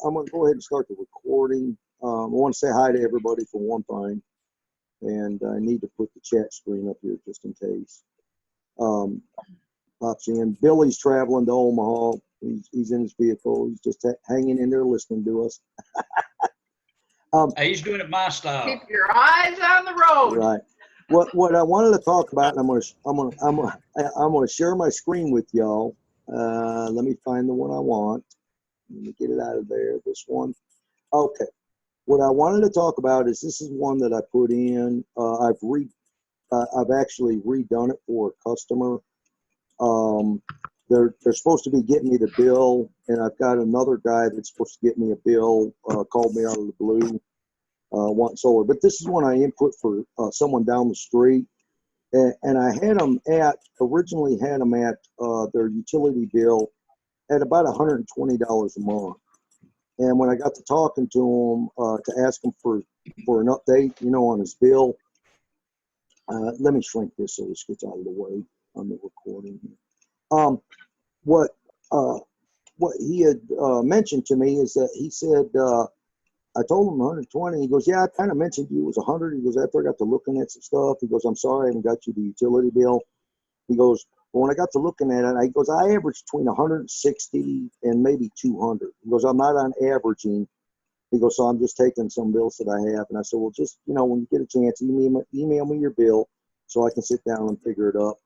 gonna go ahead and start the recording. I want to say hi to everybody for one thing, and I need to put the chat screen up here just in case. Pops in. Billy's traveling to Omaha. He's in his vehicle. He's just hanging in there listening to us. He's doing it my style. Keep your eyes on the road. Right. What I wanted to talk about, and I'm gonna share my screen with y'all. Let me find the one I want. Let me get it out of there. This one. Okay. What I wanted to talk about is this is one that I put in. I've actually redone it for a customer. They're supposed to be getting me the bill, and I've got another guy that's supposed to get me a bill. Called me out of the blue, wanting solar. But this is one I input for someone down the street, and I had them originally had them at their utility bill at about $120 a month. And when I got to talking to him to ask him for an update, on his bill, let me shrink this so this gets out of the way on the recording here. What he had mentioned to me is that he said, I told him 120. He goes, yeah, I kind of mentioned you it was 100. He goes, after I got to looking at some stuff, he goes, I'm sorry I haven't got you the utility bill. He goes, well, when I got to looking at it, he goes, I average between 160 and maybe 200. He goes, I'm not on averaging. He goes, so I'm just taking some bills that I have. And I said, well, just, when you get a chance, email me your bill so I can sit down and figure it up.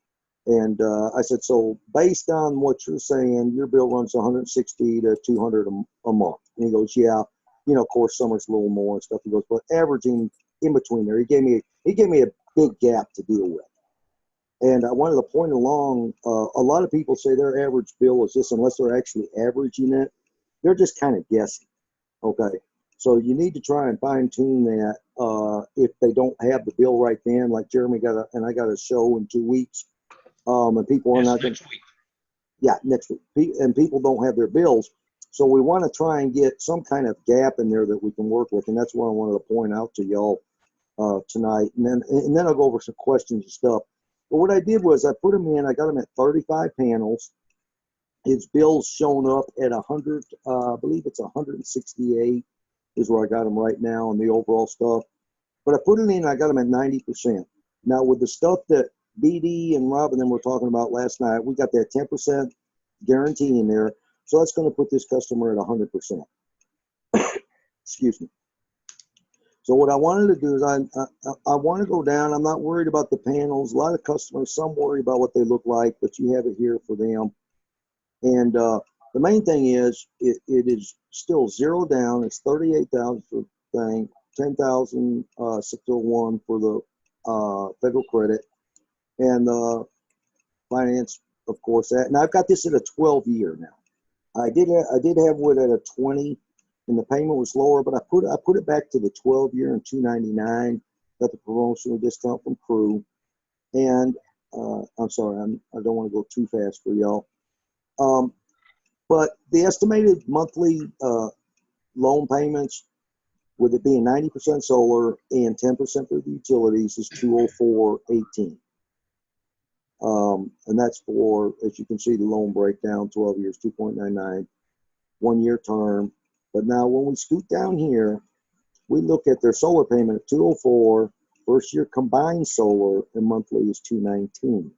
And I said, so based on what you're saying, your bill runs 160 to 200 a month. And he goes, yeah, of course, summer's a little more and stuff. He goes, but averaging in between there, he gave me a big gap to deal with. And I wanted to point along, a lot of people say their average bill is this, unless they're actually averaging it, they're just kind of guessing, okay? So you need to try and fine tune that if they don't have the bill right then, like Jeremy I got a show in 2 weeks, and people are not going to, next week, and people don't have their bills. So we want to try and get some kind of gap in there that we can work with, and that's what I wanted to point out to y'all tonight. And then I'll go over some questions and stuff. But what I did was I put him in. I got him at 35 panels. His bill's shown up at 100. I believe it's 168 is where I got him right now on the overall stuff. But I put it in. I got him at 90%. Now with the stuff that BD and Rob and them were talking about last night, we got that 10% guarantee in there. So that's going to put this customer at 100%. Excuse me. So what I wanted to do is I want to go down. I'm not worried about the panels. A lot of customers, some worry about what they look like, but you have it here for them. And the main thing is it is still zero down. It's 38,000 for the thing, 10,601 for the federal credit, and finance, of course. That. And I've got this at a 12-year now. I did have wood at a 20. And the payment was lower, but I put it back to the 12-year and $299. Got the promotional discount from Crew, and I'm sorry, I don't want to go too fast for y'all. But the estimated monthly loan payments, with it being 90% solar and 10% for the utilities, is $204.18. And that's for, as you can see, the loan breakdown: 12 years, 2.99, 1 year term. But now when we scoot down here, we look at their solar payment at $204, first year combined solar, and monthly is $219.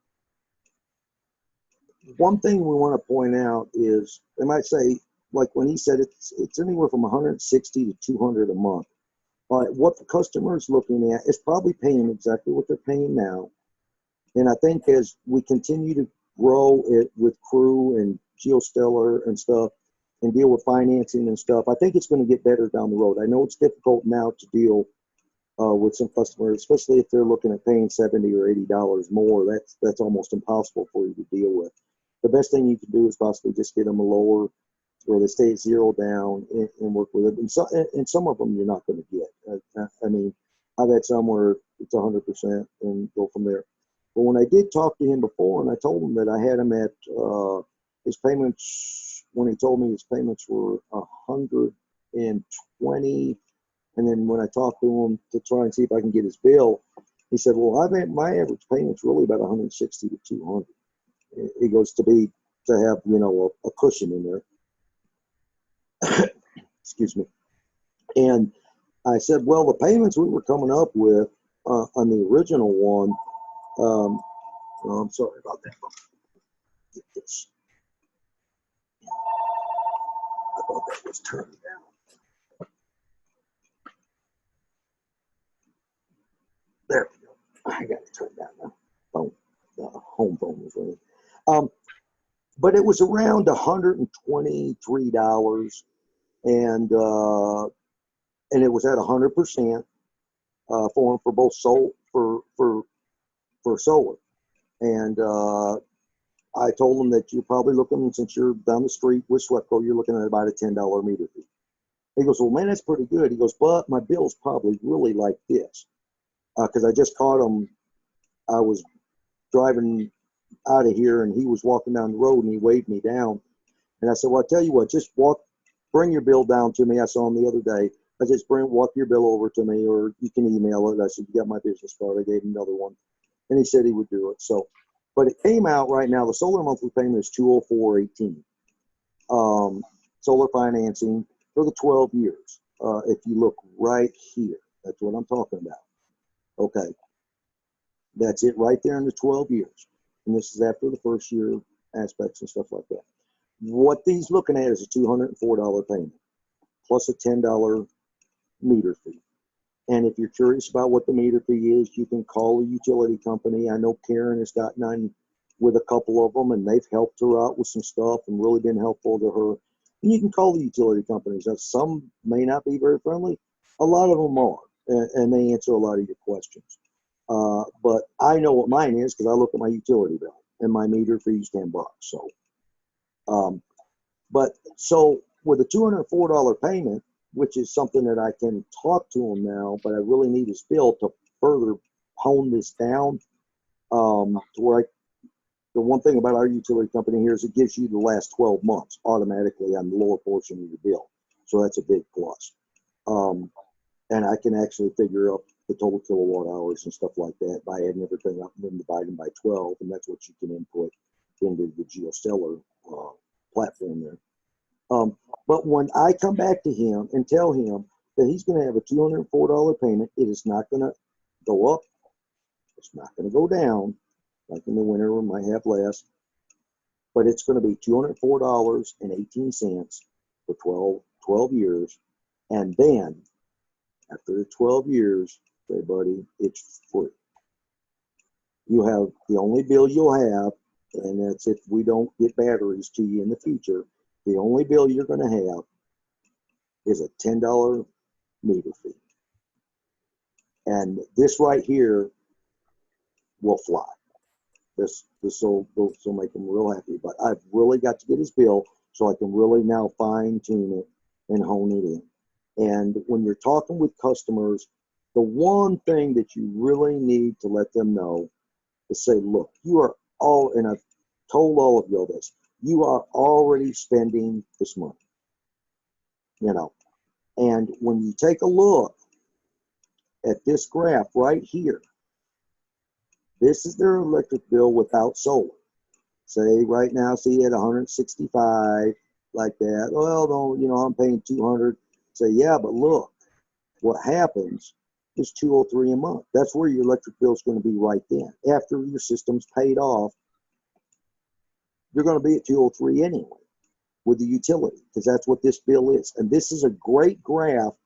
One thing we want to point out is, they might say, like when he said it's anywhere from 160 to 200 a month. All right, what the customer is looking at is probably paying exactly what they're paying now. And I think as we continue to grow it with Crew and GeoStellar and stuff, and deal with financing and stuff, I think it's going to get better down the road. I know it's difficult now to deal with some customers, especially if they're looking at paying $70 or $80 more. That's almost impossible for you to deal with. The best thing you can do is possibly just get them a lower, where they stay at zero down and work with it. And some of them you're not going to get. I mean, I've had some where it's 100% and go from there. But when I did talk to him before, and I told him that I had him at his payments, when he told me his payments were 120, and then when I talked to him to try and see if I can get his bill, he said, well, my average payment's really about 160 to 200. It goes to have, a cushion in there. excuse me. And I said, well, the payments we were coming up with on the original one, oh, I'm sorry about that. Get this. I thought that was turned down. There we go. I got it turned down now. Phone, the home phone was ringing. But it was around $123, and it was at 100% for both for solar. And I told them that you're probably looking, since you're down the street with SWEPCO, you're looking at about a $10 meter fee. He goes, well, man, that's pretty good. He goes, but my bill's probably really like this, because I just caught him. I was driving out of here, and he was walking down the road, and he waved me down. And I said, well, I tell you what, just bring your bill down to me. I saw him the other day. I just walk your bill over to me, or you can email it. I said, you got my business card. I gave him another one, and he said he would do it. So, but it came out right now. The solar monthly payment is $204.18. Solar financing for the 12 years. If you look right here, that's what I'm talking about. Okay, that's it right there in the 12 years, and this is after the first year aspects and stuff like that. What these looking at is a $204 payment plus a $10 meter fee. And if you're curious about what the meter fee is, you can call a utility company. I know Karen has gotten on with a couple of them, and they've helped her out with some stuff and really been helpful to her. And you can call the utility companies. Some may not be very friendly. A lot of them are, and they answer a lot of your questions. But I know what mine is because I look at my utility bill, and my meter fee is $10. So, so with a $204 payment, which is something that I can talk to him now, but I really need his bill to further hone this down. To where the one thing about our utility company here is it gives you the last 12 months automatically on the lower portion of your bill. So that's a big plus. And I can actually figure out the total kilowatt hours and stuff like that by adding everything up and then dividing by 12. And that's what you can input into the GeoStellar platform there. But when I come back to him and tell him that he's going to have a $204 payment, it is not going to go up. It's not going to go down. Like in the winter, we might have less. But it's going to be $204.18 for 12 years. And then, after the 12 years, say, buddy, it's free. You have the only bill you'll have, and that's if we don't get batteries to you in the future. The only bill you're going to have is a $10 meter fee. And this right here will fly. This will make him real happy. But I've really got to get his bill so I can really now fine tune it and hone it in. And when you're talking with customers, the one thing that you really need to let them know is say, look, you are all, and I've told all of you this, you are already spending this money, and when you take a look at this graph right here, this is their electric bill without solar. Say right now, see at 165 like that. Well, no, I'm paying 200. Say, yeah, but look, what happens is 203 a month. That's where your electric bill is going to be right then. After your system's paid off, you're going to be at 203 anyway with the utility, because that's what this bill is. And this is a great graph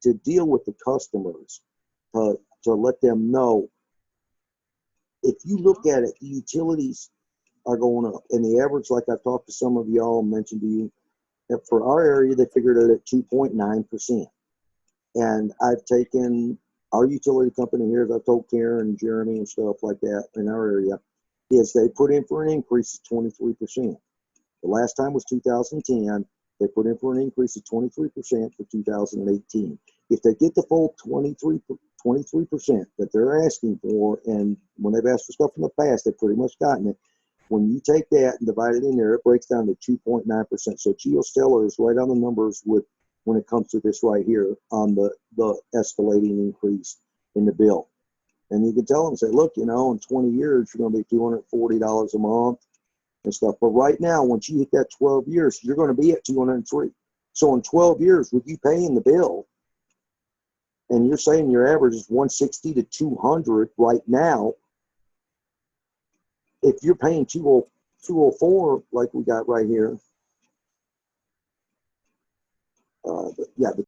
to deal with the customers, to let them know. If you look at it, the utilities are going up. And the average, like I've talked to some of y'all, mentioned to you, that for our area, they figured it at 2.9%. And I've taken our utility company here, as I've told Karen and Jeremy and stuff like that in our area, is they put in for an increase of 23%. The last time was 2010. They put in for an increase of 23% for 2018. If they get the full 23% that they're asking for, and when they've asked for stuff in the past, they've pretty much gotten it. When you take that and divide it in there, it breaks down to 2.9%. So GeoStellar is right on the numbers when it comes to this right here on the escalating increase in the bill. And you can tell them, say, look, in 20 years, you're going to be $240 a month and stuff. But right now, once you hit that 12 years, you're going to be at 203. So in 12 years, with you paying the bill, and you're saying your average is 160 to 200 right now, if you're paying 204 like we got right here, yeah, the